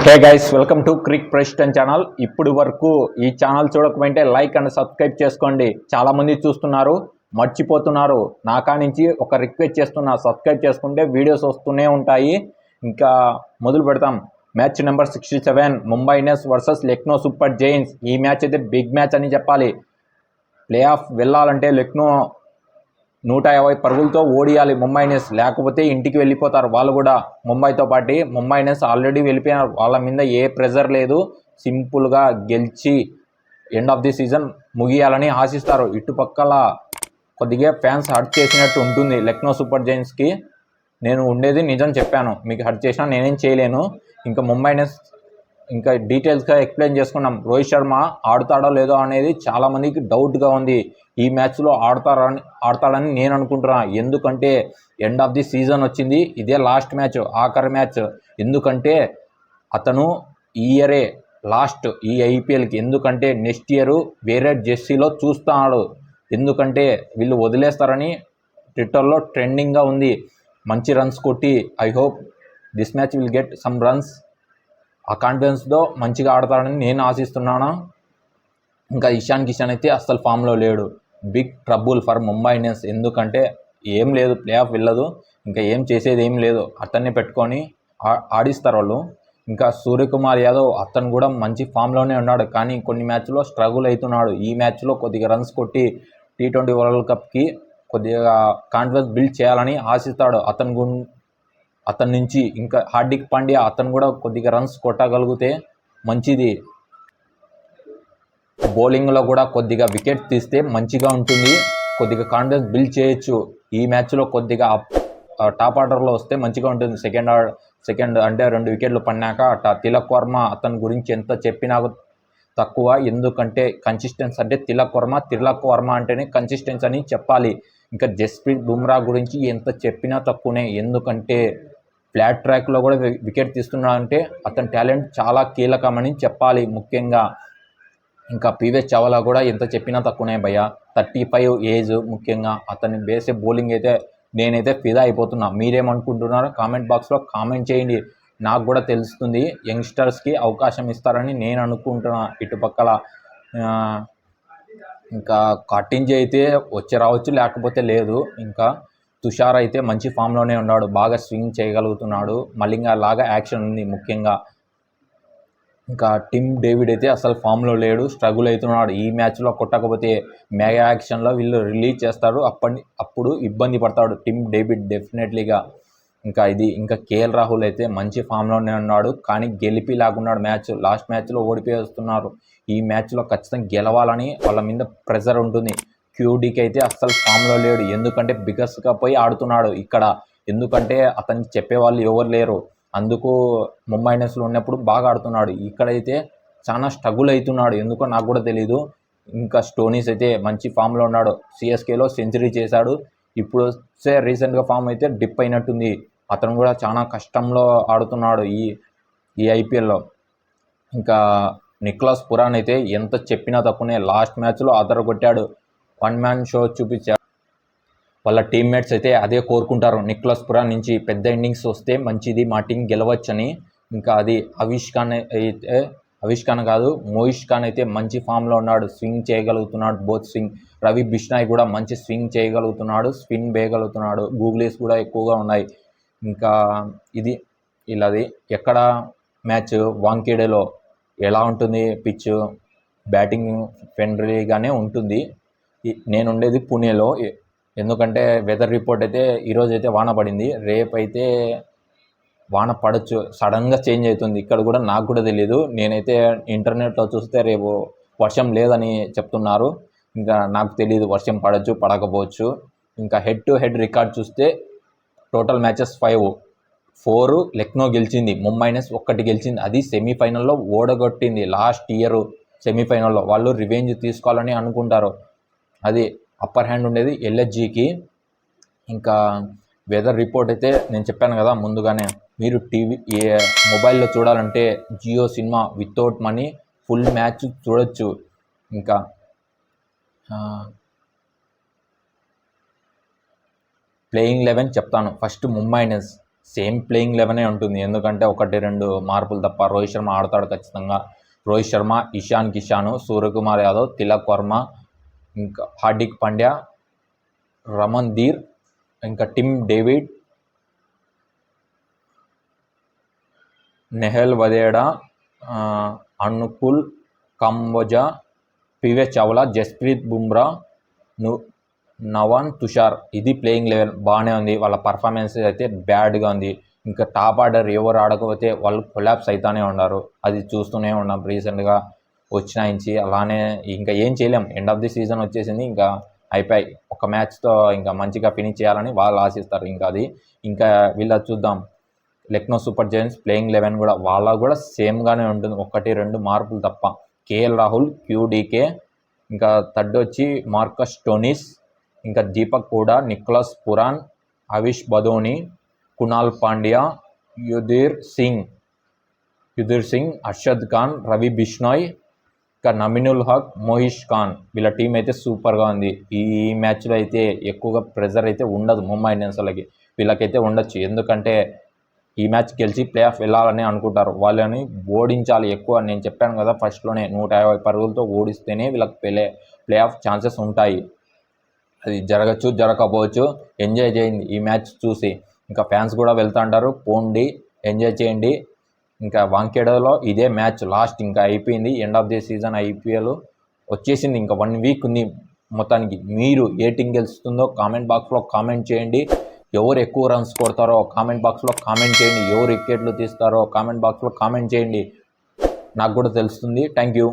Hey guys, welcome to Crick president channel. ఇప్పుడు వరకు ఈ ఛానల్ చూడకపోయింటే లైక్ అండ్ సబ్స్క్రైబ్ చేసుకోండి. చాలామంది చూస్తున్నారు, మర్చిపోతున్నారు. నాకా నుంచి ఒక రిక్వెస్ట్ చేస్తున్నా, సబ్స్క్రైబ్ చేసుకుంటే వీడియోస్ వస్తూనే ఉంటాయి. ఇంకా మొదలు పెడతాం. Match number 67 Mumbai Indians versus Lucknow super Giants. ఈ మ్యాచ్ అయితే బిగ్ మ్యాచ్ అని చెప్పాలి. ప్లే ఆఫ్ వెళ్ళాలంటే లక్నో 150 పరుగులతో ఓడియాలి ముంబై ఇండియన్స్, లేకపోతే ఇంటికి వెళ్ళిపోతారు వాళ్ళు కూడా. ముంబైతో పాటు ముంబై ఇండియన్స్ ఆల్రెడీ వెళ్ళిపోయినారు. వాళ్ళ మీద ఏ ప్రెజర్ లేదు. సింపుల్గా గెలిచి ఎండ్ ఆఫ్ ది సీజన్ ముగియాలని ఆశిస్తారు. ఇటుపక్కల కొద్దిగా ఫ్యాన్స్ హర్ట్ చేసినట్టు ఉంటుంది లక్నో సూపర్ జైంట్స్కి. నేను ఉండేది నిజం చెప్పాను, మీకు హర్ట్ చేసినా నేనేం చేయలేను. ఇంకా ముంబై ఇండియన్స్ ఇంకా డీటెయిల్స్గా ఎక్స్ప్లెయిన్ చేసుకున్నాం. రోహిత్ శర్మ ఆడుతాడో లేదో అనేది చాలామందికి డౌట్గా ఉంది. ఈ మ్యాచ్లో ఆడతాడని నేను అనుకుంటున్నా. ఎందుకంటే ఎండ్ ఆఫ్ ది సీజన్ వచ్చింది, ఇదే లాస్ట్ మ్యాచ్, ఆఖరి మ్యాచ్. ఎందుకంటే అతను ఈ ఇయరే లాస్ట్ ఈ ఐపీఎల్కి. ఎందుకంటే నెక్స్ట్ ఇయర్ వేరే జెర్సీలో చూస్తున్నాడు. ఎందుకంటే వీళ్ళు వదిలేస్తారని ట్విట్టర్లో ట్రెండింగ్గా ఉంది. మంచి రన్స్ కొట్టి I hope this match will get some runs. ఆ కాన్ఫిడెన్స్తో మంచిగా ఆడతాడని నేను ఆశిస్తున్నాను. ఇంకా ఇషాన్ కిషన్ అయితే అస్సలు ఫామ్లో లేడు. Big trouble for Mumbai Indians. ఎందుకంటే ఏం లేదు, ప్లే ఆఫ్ వెళ్ళదు, ఇంకా ఏం చేసేది ఏం లేదు. అతన్ని పెట్టుకొని ఆడిస్తారు వాళ్ళు. ఇంకా సూర్యకుమార్ యాదవ్ అతను కూడా మంచి ఫామ్లోనే ఉన్నాడు, కానీ కొన్ని మ్యాచ్లో స్ట్రగుల్ అవుతున్నాడు. ఈ మ్యాచ్లో కొద్దిగా రన్స్ కొట్టి T20 వరల్డ్ కప్కి కొద్దిగా కాన్ఫిడెన్స్ బిల్డ్ చేయాలని ఆశిస్తాడు. అతని నుంచి ఇంకా హార్దిక్ పాండ్యా అతను కూడా కొద్దిగా రన్స్ కొట్టగలిగితే మంచిది. బౌలింగ్లో కూడా కొద్దిగా వికెట్ తీస్తే మంచిగా ఉంటుంది, కొద్దిగా కాన్ఫిడెన్స్ బిల్డ్ చేయొచ్చు. ఈ మ్యాచ్లో కొద్దిగా టాప్ ఆర్డర్లో వస్తే మంచిగా ఉంటుంది. సెకండ్ అంటే 2 వికెట్లు పడినాక తిలక్ వర్మ అతని గురించి ఎంత చెప్పినా తక్కువ. ఎందుకంటే కన్సిస్టెన్స్ అంటే తిలక్ వర్మ అంటేనే కన్సిస్టెన్స్ అని చెప్పాలి. ఇంకా జస్ప్రీత్ బుమ్రా గురించి ఎంత చెప్పినా తక్కువనే. ఎందుకంటే ఫ్లాట్ ట్రాక్లో కూడా వికెట్ తీస్తున్నాడంటే అతని టాలెంట్ చాలా కీలకమని చెప్పాలి ముఖ్యంగా. ఇంకా పీవీఎస్ చావ్లా కూడా ఎంత చెప్పినా తక్కువనే భయ్య. 35 ఏజ్. ముఖ్యంగా అతని వేసే బౌలింగ్ అయితే నేనైతే ఫిదా అయిపోతున్నా. మీరేమనుకుంటున్నారో కామెంట్ బాక్స్లో కామెంట్ చేయండి, నాకు కూడా తెలుస్తుంది. యంగ్స్టర్స్కి అవకాశం ఇస్తారని నేను అనుకుంటున్నా. ఇటుపక్కల ఇంకా కట్టించి అయితే వచ్చి రావచ్చు, లేకపోతే లేదు. ఇంకా తుషార్ అయితే మంచి ఫామ్లోనే ఉన్నాడు, బాగా స్వింగ్ చేయగలుగుతున్నాడు. మలింగా లాగా యాక్షన్ ఉంది ముఖ్యంగా. ఇంకా టిమ్ డేవిడ్ అయితే అసలు ఫామ్లో లేడు, స్ట్రగుల్ అవుతున్నాడు. ఈ మ్యాచ్లో కొట్టకపోతే మెగా యాక్షన్లో వీళ్ళు రిలీజ్ చేస్తారు, అప్పుడు ఇబ్బంది పడతాడు టిమ్ డేవిడ్ డెఫినెట్లీగా. ఇంకా కేఎల్ రాహుల్ అయితే మంచి ఫామ్లోనే ఉన్నాడు, కానీ గెలిపి లాగున్నాడు. లాస్ట్ మ్యాచ్లో ఓడిపోయి వస్తున్నారు. ఈ మ్యాచ్లో ఖచ్చితంగా గెలవాలని వాళ్ళ మీద ప్రెజర్ ఉంటుంది. క్యూడీకి అయితే అస్సలు ఫామ్లో లేడు, ఎందుకంటే బిగస్గా పోయి ఆడుతున్నాడు ఇక్కడ. ఎందుకంటే అతనికి చెప్పేవాళ్ళు ఎవరు లేరు, అందుకు ముంబై ఇండియన్స్లో ఉన్నప్పుడు బాగా ఆడుతున్నాడు. ఇక్కడైతే చాలా స్ట్రగుల్ అవుతున్నాడు, ఎందుకో నాకు కూడా తెలీదు. ఇంకా స్టోనీస్ అయితే మంచి ఫామ్లో ఉన్నాడు, సిఎస్కేలో సెంచరీ చేశాడు. ఇప్పుడు రీసెంట్గా ఫామ్ అయితే డిప్ అయినట్టుంది. అతను కూడా చాలా కష్టంలో ఆడుతున్నాడు ఈ ఐపీఎల్లో. ఇంకా నిక్లాస్ పురాన్ అయితే ఎంత చెప్పినా తక్కువనే. లాస్ట్ మ్యాచ్లో అదరగొట్టాడు, 1 మ్యాన్ షో చూపించాడు. వాళ్ళ టీమ్మేట్స్ అయితే అదే కోరుకుంటారు, నిక్లాస్ పురాన్ నుంచి పెద్ద ఇన్నింగ్స్ వస్తే మంచిది, మా టీం గెలవచ్చని. ఇంకా అది అవిష్ ఖాన్ కాదు, మోయిష్ ఖాన్ అయితే మంచి ఫామ్లో ఉన్నాడు, స్వింగ్ చేయగలుగుతున్నాడు. Both swing. రవి బిష్నాయ్ కూడా మంచి స్వింగ్ చేయగలుగుతున్నాడు, స్పిన్ వేయగలుగుతున్నాడు. గూగులీస్ కూడా ఎక్కువగా ఉన్నాయి. ఇంకా ఇలాది ఎక్కడ మ్యాచ్ వాంఖేడేలో ఎలా ఉంటుంది పిచ్, బ్యాటింగ్ ఫ్రెండ్లీగానే ఉంటుంది. నేను ఉండేది పుణేలో. ఎందుకంటే వెదర్ రిపోర్ట్ అయితే ఈరోజు అయితే వాన పడింది, రేపు అయితే వాన పడవచ్చు, సడన్గా చేంజ్ అవుతుంది. ఇక్కడ కూడా నాకు కూడా తెలియదు. నేనైతే ఇంటర్నెట్లో చూస్తే రేపు వర్షం లేదని చెప్తున్నారు. ఇంకా నాకు తెలియదు, వర్షం పడవచ్చు పడకపోవచ్చు. ఇంకా హెడ్ టు హెడ్ రికార్డ్ చూస్తే టోటల్ మ్యాచెస్ 4 లక్నో గెలిచింది, ముంబై ఇండియన్స్ 1 గెలిచింది. అది సెమీఫైనల్లో ఓడగొట్టింది. లాస్ట్ ఇయర్ సెమీఫైనల్లో వాళ్ళు రివెంజ్ తీసుకోవాలని అనుకుంటారు. అది అప్పర్ హ్యాండ్ ఉండేది ఎల్ఎస్జీకి. ఇంకా వెదర్ రిపోర్ట్ అయితే నేను చెప్పాను కదా ముందుగానే, మీరు మొబైల్లో చూడాలంటే Jio cinema without money full match చూడొచ్చు. ఇంకా ప్లేయింగ్ 11 చెప్తాను. First Mumbai Indians same playing 11 ఉంటుంది. ఎందుకంటే 1-2 మార్పులు తప్ప. రోహిత్ శర్మ ఆడతాడు ఖచ్చితంగా. రోహిత్ శర్మ, ఇషాన్ కిషాన్, సూర్యకుమార్ యాదవ్, తిలక్ వర్మ, ఇంకా హార్దిక్ పాండ్యా, రమన్ ధీర్, ఇంకా టిమ్ డేవిడ్, నెహల్ వదేడా, అనుకుల్ కంబోజా, పివే చావ్లా, జస్ప్రీత్ బుమ్రా, నవాన్ తుషార్. ఇది ప్లేయింగ్ 11 బాగానే ఉంది. వాళ్ళ పర్ఫార్మెన్స్ అయితే బ్యాడ్గా ఉంది. ఇంకా టాప్ ఆర్డర్ ఎవరు ఆడకపోతే వాళ్ళు కొలాప్స్ అవుతూనే ఉన్నారు. అది చూస్తూనే ఉన్నాం రీసెంట్గా వచ్చిన నుంచి. అలానే ఇంకా ఏం చేయలేం. ఎండ్ ఆఫ్ ది సీజన్ వచ్చేసింది. ఇంకా అయిపోయి ఒక మ్యాచ్తో ఇంకా మంచిగా ఫినిష్ చేయాలని వాళ్ళు ఆశిస్తారు. ఇంకా వీళ్ళ చూద్దాం. లక్నో సూపర్ జైంట్స్ ప్లేయింగ్ 11 కూడా వాళ్ళకు కూడా సేమ్గానే ఉంటుంది. 1-2 మార్పులు తప్ప. కేఎల్ రాహుల్, క్యూడీకే, ఇంకా థర్డ్ వచ్చి మార్కస్ స్టోనిస్, ఇంకా దీపక్ హూడా, నికోలస్ పురాన్, అవిష్ బదోని, కునాల్ పాండ్యా, యుధీర్ సింగ్, అర్షద్ ఖాన్, రవి బిష్నాయ్, ఇంకా నమినుల్ హక్, మోహిష్ ఖాన్. వీళ్ళ టీం అయితే సూపర్గా ఉంది. ఈ మ్యాచ్లో అయితే ఎక్కువగా ప్రెజర్ అయితే ఉండదు ముంబై ఇండియన్స్ వాళ్ళకి. వీళ్ళకైతే ఉండొచ్చు. ఎందుకంటే ఈ మ్యాచ్ గెలిచి ప్లే ఆఫ్ వెళ్ళాలని అనుకుంటారు. వాళ్ళని ఓడించాలి ఎక్కువ. నేను చెప్పాను కదా ఫస్ట్లోనే, 150 పరుగులతో ఓడిస్తేనే వీళ్ళకి ప్లే ఆఫ్ ఛాన్సెస్ ఉంటాయి. అది జరగచ్చు, జరగకపోవచ్చు. ఎంజాయ్ చేయండి ఈ మ్యాచ్ చూసి. ఇంకా ఫ్యాన్స్ కూడా వెళ్తూ ఉంటారు. పోండి, ఎంజాయ్ చేయండి. ఇంకా వాంఖేడేలో ఇదే మ్యాచ్ లాస్ట్. ఇంకా అయిపోయింది. End of the season IPL వచ్చేసింది. ఇంకా 1 వీక్ ఉంది మొత్తానికి. మీరు ఏ టీం గెలుస్తుందో కామెంట్ బాక్స్లో కామెంట్ చేయండి. ఎవరు ఎక్కువ రన్స్ కొడతారో కామెంట్ బాక్స్లో కామెంట్ చేయండి. ఎవరు వికెట్లు తీస్తారో కామెంట్ బాక్స్లో కామెంట్ చేయండి. నాకు కూడా తెలుస్తుంది. Thank you.